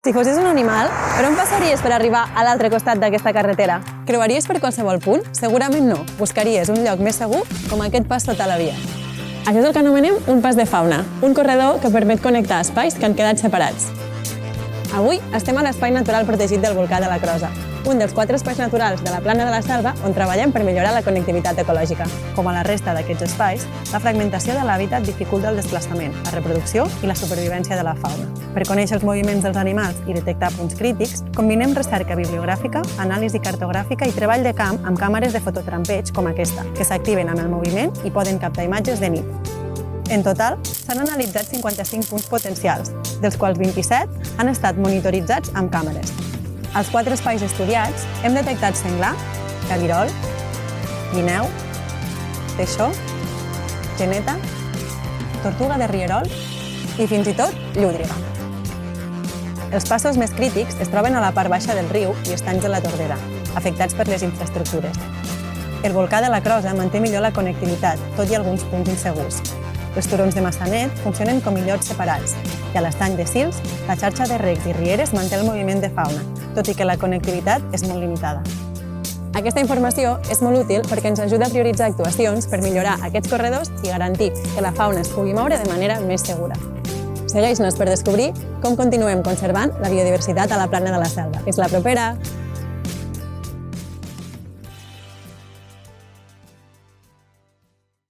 Si fossis un animal, per on passaries per arribar a l'altre costat d'aquesta carretera? Creuaries per qualsevol punt? Segurament no. Buscaries un lloc més segur, com aquest pas sota la via. Això és el que anomenem un pas de fauna, un corredor que permet connectar espais que han quedat separats. Avui estem a l'Espai Natural Protegit del Volcà de la Crosa, un dels 4 espais naturals de la Plana de la Selva on treballem per millorar la connectivitat ecològica. Com a la resta d'aquests espais, la fragmentació de l'hàbitat dificulta el desplaçament, la reproducció i la supervivència de la fauna. Per conèixer els moviments dels animals i detectar punts crítics, combinem recerca bibliogràfica, anàlisi cartogràfica i treball de camp amb càmeres de fototrampeig com aquesta, que s'activen amb el moviment i poden captar imatges de nit. En total, s'han analitzat 55 punts potencials, dels quals 27 han estat monitoritzats amb càmeres. Als 4 espais estudiats hem detectat senglar, cabirol, guineu, teixó, geneta, tortuga de rierol i fins i tot llúdriga. Els passos més crítics es troben a la part baixa del riu i estanys de la Tordera, afectats per les infraestructures. El volcà de la Crosa manté millor la connectivitat, tot i alguns punts insegurs. Els turons de Massanet funcionen com illots separats i a l'estany de Sils, la xarxa de recs i rieres manté el moviment de fauna, tot i que la connectivitat és molt limitada. Aquesta informació és molt útil perquè ens ajuda a prioritzar actuacions per millorar aquests corredors i garantir que la fauna es pugui moure de manera més segura. Segueix-nos per descobrir com continuem conservant la biodiversitat a la Plana de la Selva. Fins la propera!